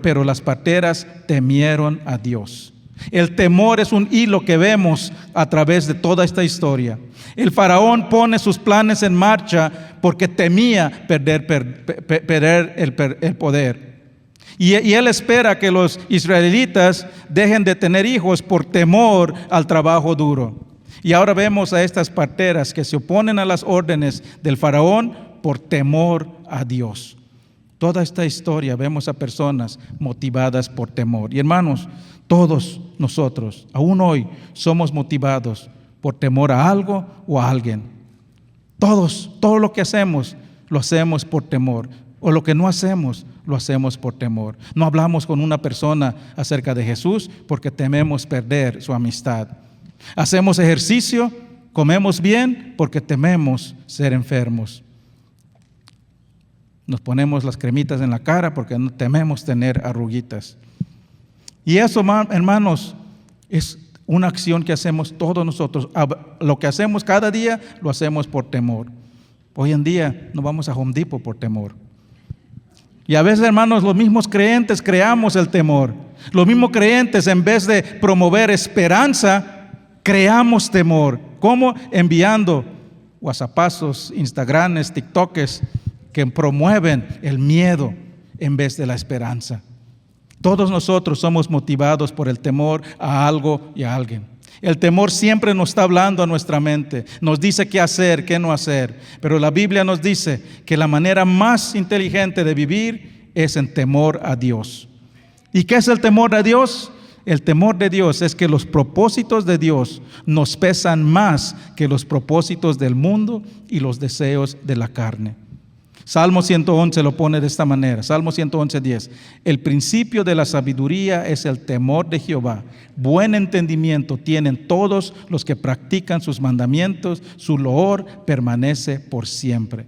Pero las parteras temieron a Dios. El temor es un hilo que vemos a través de toda esta historia. El faraón pone sus planes en marcha porque temía perder el poder. Y él espera que los israelitas dejen de tener hijos por temor al trabajo duro. Y ahora vemos a estas parteras que se oponen a las órdenes del faraón por temor a Dios. Toda esta historia vemos a personas motivadas por temor. Y hermanos, todos nosotros, aún hoy, somos motivados por temor a algo o a alguien. Todo lo que hacemos, lo hacemos por temor. O lo que no hacemos, lo hacemos por temor. No hablamos con una persona acerca de Jesús porque tememos perder su amistad. Hacemos ejercicio, comemos bien porque tememos ser enfermos. Nos ponemos las cremitas en la cara porque no tememos tener arruguitas. Y eso, hermanos, es una acción que hacemos todos nosotros. Lo que hacemos cada día, lo hacemos por temor. Hoy en día no vamos a Home Depot por temor. Y a veces, hermanos, los mismos creyentes creamos el temor. Los mismos creyentes, en vez de promover esperanza, creamos temor. ¿Cómo? Enviando WhatsAppazos, Instagrames, TikTokes que promueven el miedo en vez de la esperanza. Todos nosotros somos motivados por el temor a algo y a alguien. El temor siempre nos está hablando a nuestra mente, nos dice qué hacer, qué no hacer. Pero la Biblia nos dice que la manera más inteligente de vivir es en temor a Dios. ¿Y qué es el temor de Dios? El temor de Dios es que los propósitos de Dios nos pesan más que los propósitos del mundo y los deseos de la carne. Salmo 111 lo pone de esta manera, Salmo 111:10. El principio de la sabiduría es el temor de Jehová. Buen entendimiento tienen todos los que practican sus mandamientos, su loor permanece por siempre.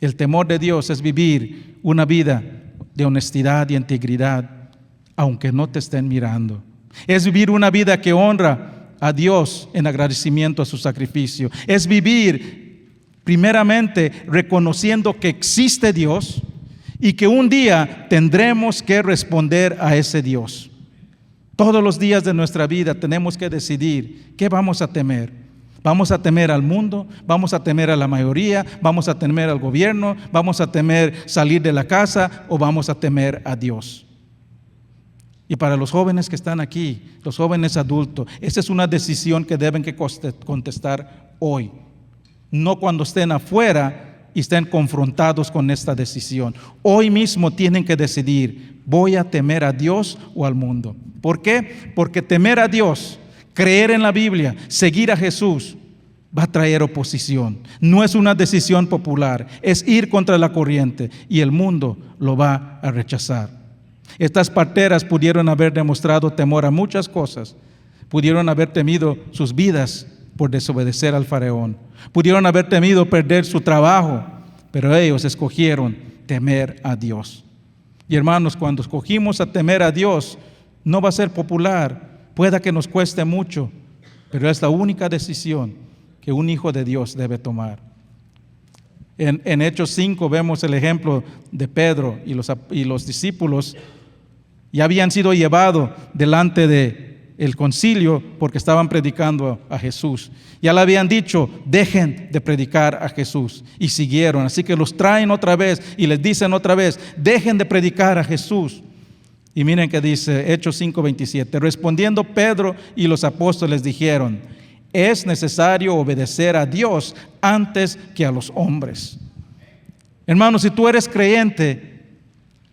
El temor de Dios es vivir una vida de honestidad y integridad, aunque no te estén mirando. Es vivir una vida que honra a Dios en agradecimiento a su sacrificio. Es vivir primeramente reconociendo que existe Dios y que un día tendremos que responder a ese Dios. Todos los días de nuestra vida tenemos que decidir qué vamos a temer. ¿Vamos a temer al mundo? ¿Vamos a temer a la mayoría? ¿Vamos a temer al gobierno? ¿Vamos a temer salir de la casa? ¿O vamos a temer a Dios? Y para los jóvenes que están aquí, los jóvenes adultos, esa es una decisión que deben que contestar hoy. No cuando estén afuera y estén confrontados con esta decisión. Hoy mismo tienen que decidir, ¿voy a temer a Dios o al mundo? ¿Por qué? Porque temer a Dios, creer en la Biblia, seguir a Jesús, va a traer oposición. No es una decisión popular, es ir contra la corriente y el mundo lo va a rechazar. Estas parteras pudieron haber demostrado temor a muchas cosas. Pudieron haber temido sus vidas por desobedecer al faraón. Pudieron haber temido perder su trabajo, pero ellos escogieron temer a Dios. Y hermanos, cuando escogimos a temer a Dios, no va a ser popular, pueda que nos cueste mucho, pero es la única decisión que un hijo de Dios debe tomar. En Hechos 5 vemos el ejemplo de Pedro y los discípulos. Ya habían sido llevados delante del concilio porque estaban predicando a Jesús. Ya le habían dicho, dejen de predicar a Jesús. Y siguieron. Así que los traen otra vez y les dicen otra vez, dejen de predicar a Jesús. Y miren que dice Hechos 5:27. Respondiendo Pedro y los apóstoles dijeron, es necesario obedecer a Dios antes que a los hombres. Hermanos, si tú eres creyente,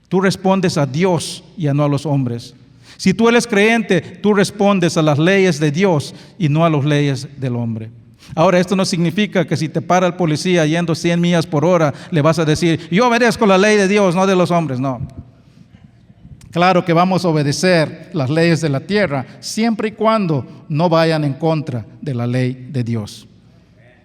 tú respondes a Dios y no a los hombres. Si tú eres creyente, tú respondes a las leyes de Dios y no a las leyes del hombre. Ahora, esto no significa que si te para el policía yendo 100 millas por hora, le vas a decir, yo obedezco la ley de Dios, no de los hombres. No. Claro que vamos a obedecer las leyes de la tierra, siempre y cuando no vayan en contra de la ley de Dios.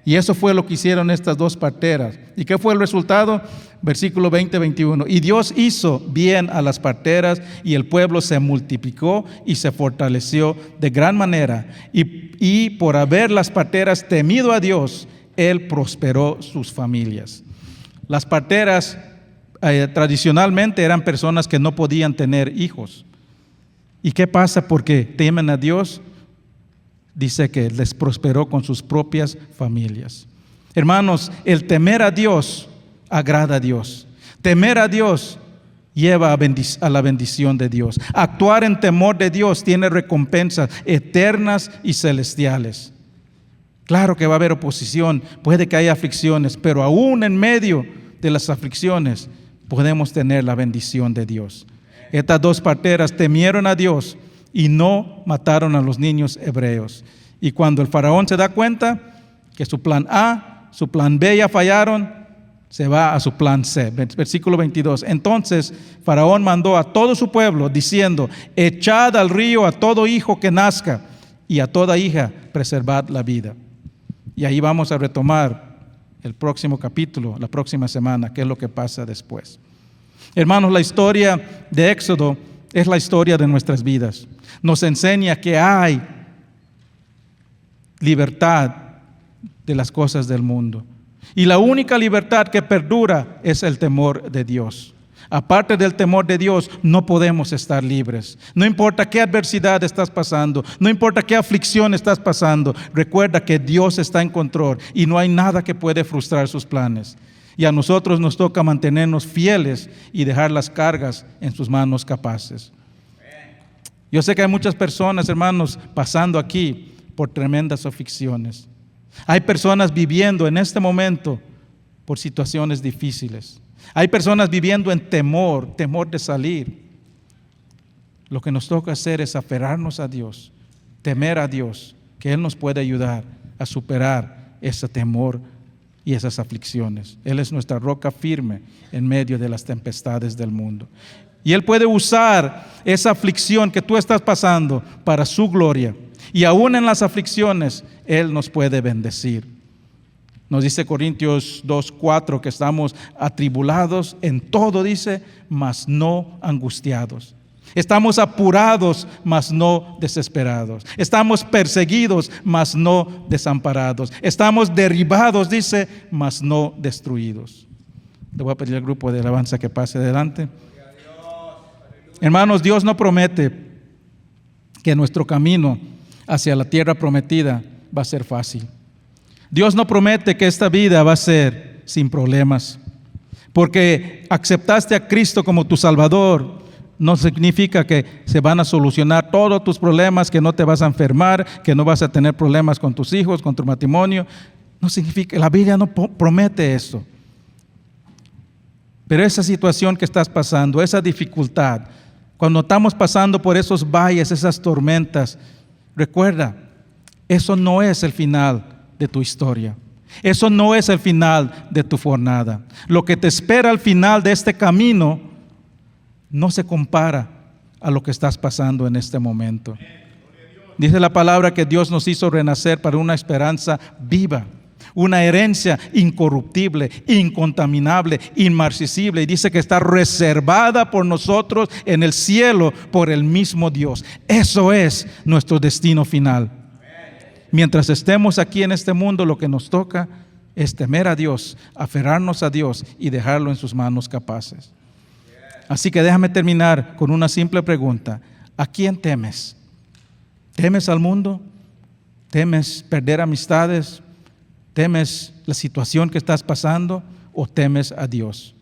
Y eso fue lo que hicieron estas dos parteras. ¿Y qué fue el resultado? Versículo 20-21. Y Dios hizo bien a las parteras y el pueblo se multiplicó y se fortaleció de gran manera. Y por haber las parteras temido a Dios, Él prosperó sus familias. Las parteras tradicionalmente eran personas que no podían tener hijos. ¿Y qué pasa porque temen a Dios? Dice que les prosperó con sus propias familias. Hermanos, el temer a Dios agrada a Dios. Temer a Dios lleva a la bendición de Dios. Actuar en temor de Dios tiene recompensas eternas y celestiales. Claro que va a haber oposición, puede que haya aflicciones, pero aún en medio de las aflicciones podemos tener la bendición de Dios. Estas dos parteras temieron a Dios y no mataron a los niños hebreos. Y cuando el faraón se da cuenta que su plan A, su plan B ya fallaron, se va a su plan C. Versículo 22. Entonces faraón mandó a todo su pueblo diciendo, echad al río a todo hijo que nazca y a toda hija preservad la vida. Y ahí vamos a retomar el próximo capítulo, la próxima semana, qué es lo que pasa después. Hermanos, la historia de Éxodo es la historia de nuestras vidas. Nos enseña que hay libertad de las cosas del mundo. Y la única libertad que perdura es el temor de Dios. Aparte del temor de Dios, no podemos estar libres. No importa qué adversidad estás pasando, no importa qué aflicción estás pasando, recuerda que Dios está en control y no hay nada que puede frustrar sus planes. Y a nosotros nos toca mantenernos fieles y dejar las cargas en sus manos capaces. Yo sé que hay muchas personas, hermanos, pasando aquí por tremendas aflicciones. Hay personas viviendo en este momento por situaciones difíciles. Hay personas viviendo en temor de salir. Lo que nos toca hacer es aferrarnos a Dios, temer a Dios, que Él nos puede ayudar a superar ese temor y esas aflicciones. Él es nuestra roca firme en medio de las tempestades del mundo. Y Él puede usar esa aflicción que tú estás pasando para su gloria. Y aún en las aflicciones, Él nos puede bendecir. Nos dice Corintios 2:4 que estamos atribulados en todo, dice, mas no angustiados. Estamos apurados, mas no desesperados. Estamos perseguidos, mas no desamparados. Estamos derribados, dice, mas no destruidos. Le voy a pedir al grupo de alabanza que pase adelante. Hermanos, Dios no promete que nuestro camino hacia la tierra prometida va a ser fácil. Dios no promete que esta vida va a ser sin problemas. Porque aceptaste a Cristo como tu Salvador, no significa que se van a solucionar todos tus problemas, que no te vas a enfermar, que no vas a tener problemas con tus hijos, con tu matrimonio. No significa, la Biblia no promete eso. Pero esa situación que estás pasando, esa dificultad, cuando estamos pasando por esos valles, esas tormentas, recuerda, eso no es el final de tu historia. Eso no es el final de tu jornada. Lo que te espera al final de este camino no se compara a lo que estás pasando en este momento. Dice la palabra que Dios nos hizo renacer para una esperanza viva, una herencia incorruptible, incontaminable, inmarcesible. Y dice que está reservada por nosotros en el cielo por el mismo Dios. Eso es nuestro destino final. Mientras estemos aquí en este mundo, lo que nos toca es temer a Dios, aferrarnos a Dios y dejarlo en sus manos capaces. Así que déjame terminar con una simple pregunta. ¿A quién temes? ¿Temes al mundo? ¿Temes perder amistades? ¿Temes la situación que estás pasando? ¿O temes a Dios?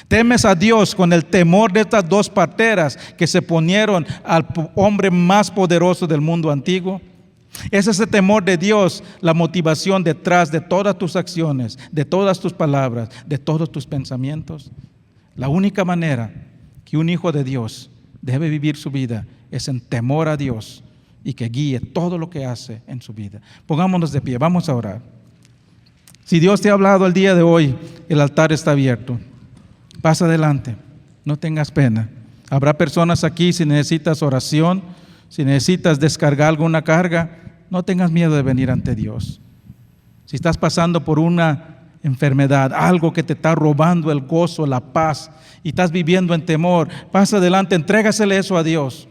¿Temes a Dios con el temor de estas dos parteras que se ponieron al hombre más poderoso del mundo antiguo? ¿Es ese temor de Dios la motivación detrás de todas tus acciones, de todas tus palabras, de todos tus pensamientos? La única manera que un hijo de Dios debe vivir su vida es en temor a Dios y que guíe todo lo que hace en su vida. Pongámonos de pie, vamos a orar. Si Dios te ha hablado el día de hoy, el altar está abierto. Pasa adelante, no tengas pena. Habrá personas aquí, si necesitas oración, si necesitas descargar alguna carga, no tengas miedo de venir ante Dios. Si estás pasando por una enfermedad, algo que te está robando el gozo, la paz, y estás viviendo en temor, pasa adelante, entrégasele eso a Dios.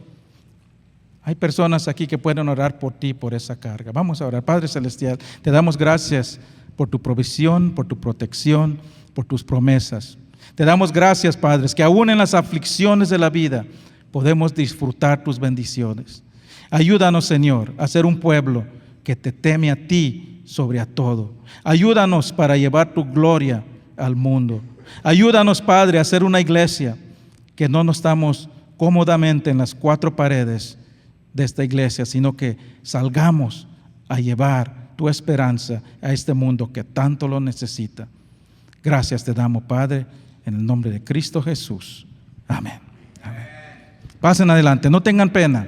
Hay personas aquí que pueden orar por ti, por esa carga. Vamos a orar. Padre Celestial, te damos gracias por tu provisión, por tu protección, por tus promesas. Te damos gracias, Padre, que aún en las aflicciones de la vida podemos disfrutar tus bendiciones. Ayúdanos, Señor, a ser un pueblo que te teme a ti sobre a todo. Ayúdanos para llevar tu gloria al mundo. Ayúdanos, Padre, a ser una iglesia que no nos estamos cómodamente en las cuatro paredes de esta iglesia, sino que salgamos a llevar tu esperanza a este mundo que tanto lo necesita. Gracias te damos, Padre, en el nombre de Cristo Jesús. Amén. Amén. Pasen adelante, no tengan pena.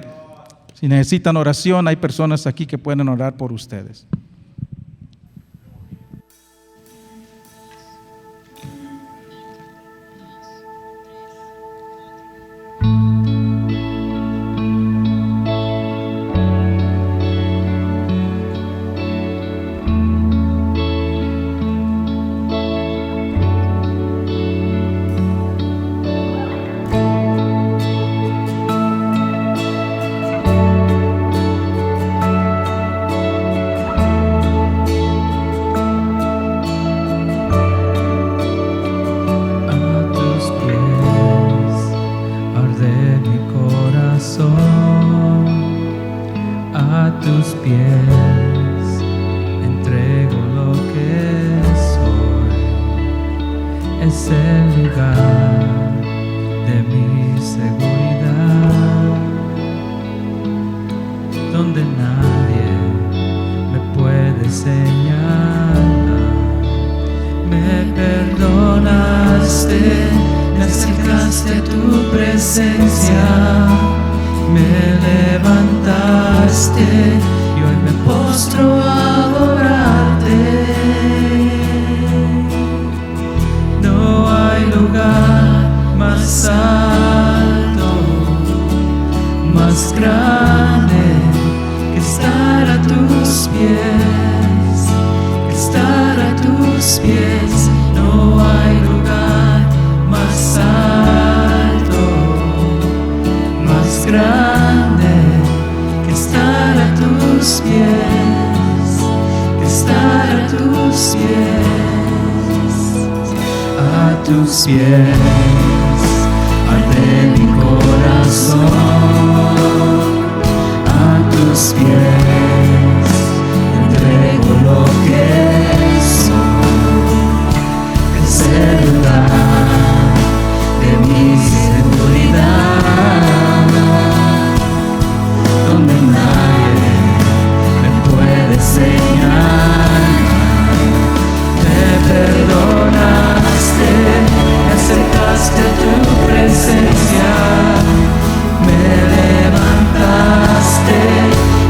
Si necesitan oración, hay personas aquí que pueden orar por ustedes. Me acercaste a tu presencia Me levantaste y hoy me postro a adorarte. No hay lugar más alto, más grande que estar a tus pies, que estar a tus pies. No hay lugar más alto, más grande que estar a tus pies, que estar a tus pies, a tus pies. Arde mi corazón, a tus pies entrego lo que soy. Es el lugar de mi seguridad, donde nadie me puede señalar. Me perdonaste, me acercaste a tu presencia, me levantaste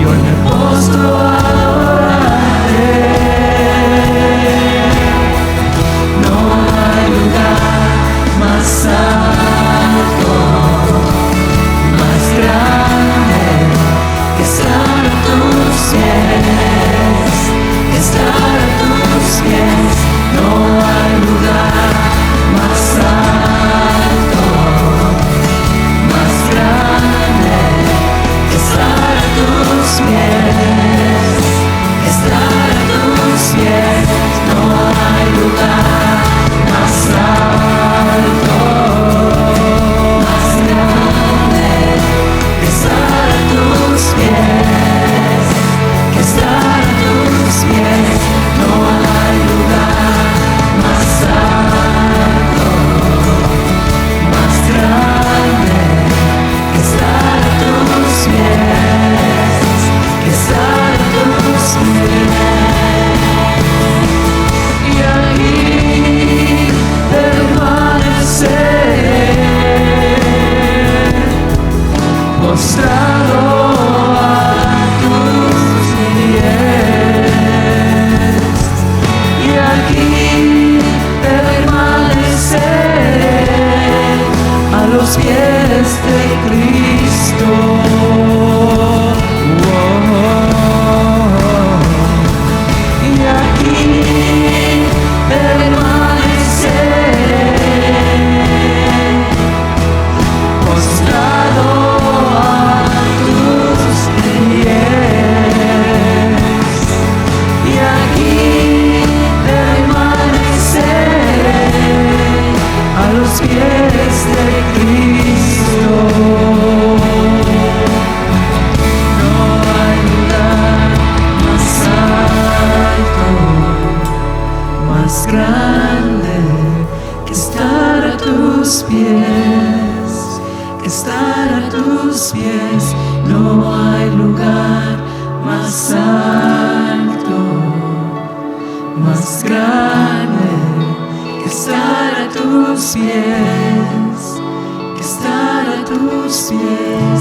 y hoy me postro a adorarte. No hay lugar más alto, más grande que estar a tus pies, que estar a tus pies. No hay lugar más alto, más grande que estar a tus pies, que estar a tus pies. No hay lugar más alto, más grande que estar a tus pies, que estar a tus pies. No hay lugar más alto, más grande que estar a tus pies, que estar a tus pies. Y ahí permaneceré, postrado a tus pies. Y aquí permaneceré a los pies de Cristo. Y aquí permaneceré, postrado a tus pies. Y aquí permaneceré a los pies de Cristo. No hay lugar más alto, más grande que estar a tus pies, que estar a tus pies. No hay lugar más alto, más grande que estar a tus pies, que estar a tus pies.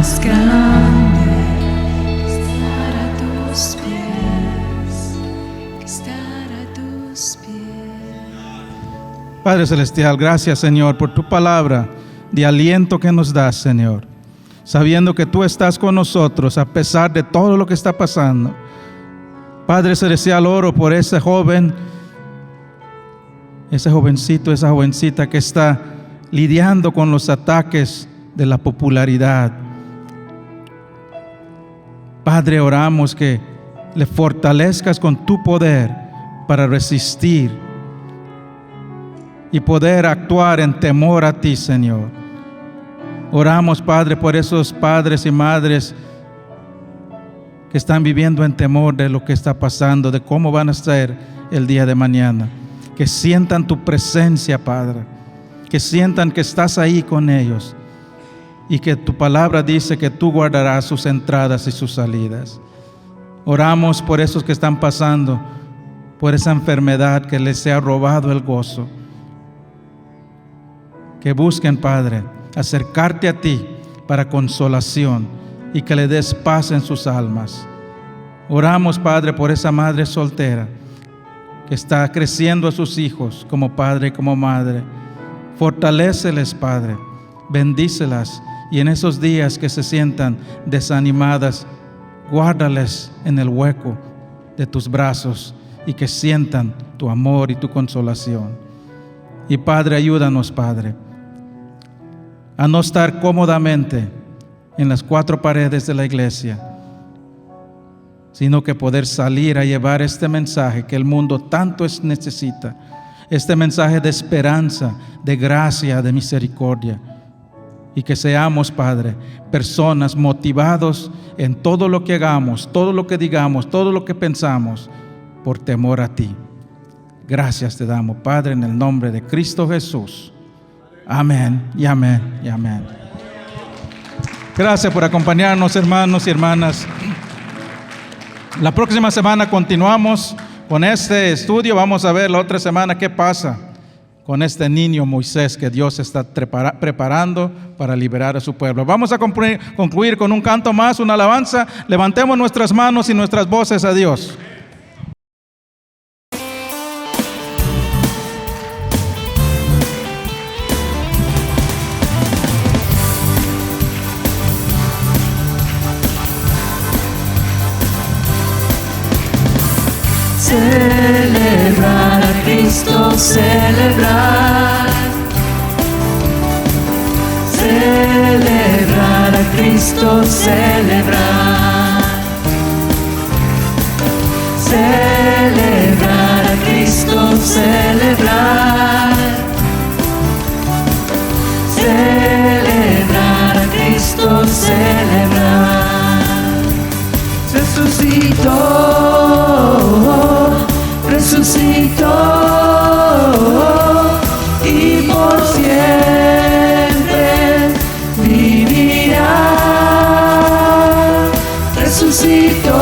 más grande que estar a tus pies, que estar a tus pies. Padre Celestial, gracias, Señor, por tu palabra de aliento que nos das, Señor, sabiendo que tú estás con nosotros a pesar de todo lo que está pasando. Padre Celestial, oro por ese joven, ese jovencito, esa jovencita que está lidiando con los ataques de la popularidad. Padre, oramos que le fortalezcas con tu poder para resistir y poder actuar en temor a ti, Señor. Oramos, Padre, por esos padres y madres que están viviendo en temor de lo que está pasando, de cómo van a ser el día de mañana. Que sientan tu presencia, Padre, que sientan que estás ahí con ellos y que tu palabra dice que tú guardarás sus entradas y sus salidas. Oramos por esos que están pasando por esa enfermedad que les ha robado el gozo. Que busquen, Padre, acercarte a ti para consolación y que le des paz en sus almas. Oramos, Padre, por esa madre soltera que está creciendo a sus hijos como padre y como madre. Fortaléceles, Padre, bendícelas, y en esos días que se sientan desanimadas, guárdales en el hueco de tus brazos y que sientan tu amor y tu consolación. Y Padre, ayúdanos, Padre, a no estar cómodamente en las cuatro paredes de la iglesia, sino que poder salir a llevar este mensaje que el mundo tanto necesita, este mensaje de esperanza, de gracia, de misericordia, y que seamos, Padre, personas motivados en todo lo que hagamos, todo lo que digamos, todo lo que pensamos, por temor a ti. Gracias te damos, Padre, en el nombre de Cristo Jesús. Amén y amén y amén. Gracias por acompañarnos, hermanos y hermanas. La próxima semana continuamos con este estudio. Vamos a ver la otra semana qué pasa con este niño Moisés que Dios está preparando para liberar a su pueblo. Vamos a concluir con un canto más, una alabanza. Levantemos nuestras manos y nuestras voces a Dios. Celebrar a Cristo, celebrar. Celebrar a Cristo, celebrar. Celebrar a Cristo, celebrar. Celebrar a Cristo, celebrar. Resucitó y por siempre vivirá. Resucitó,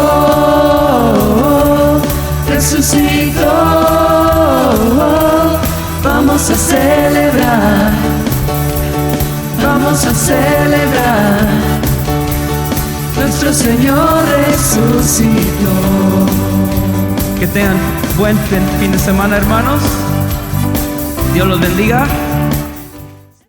vamos a celebrar, vamos a celebrar. Nuestro Señor resucitó. Que tengan buen fin de semana, hermanos. Dios los bendiga.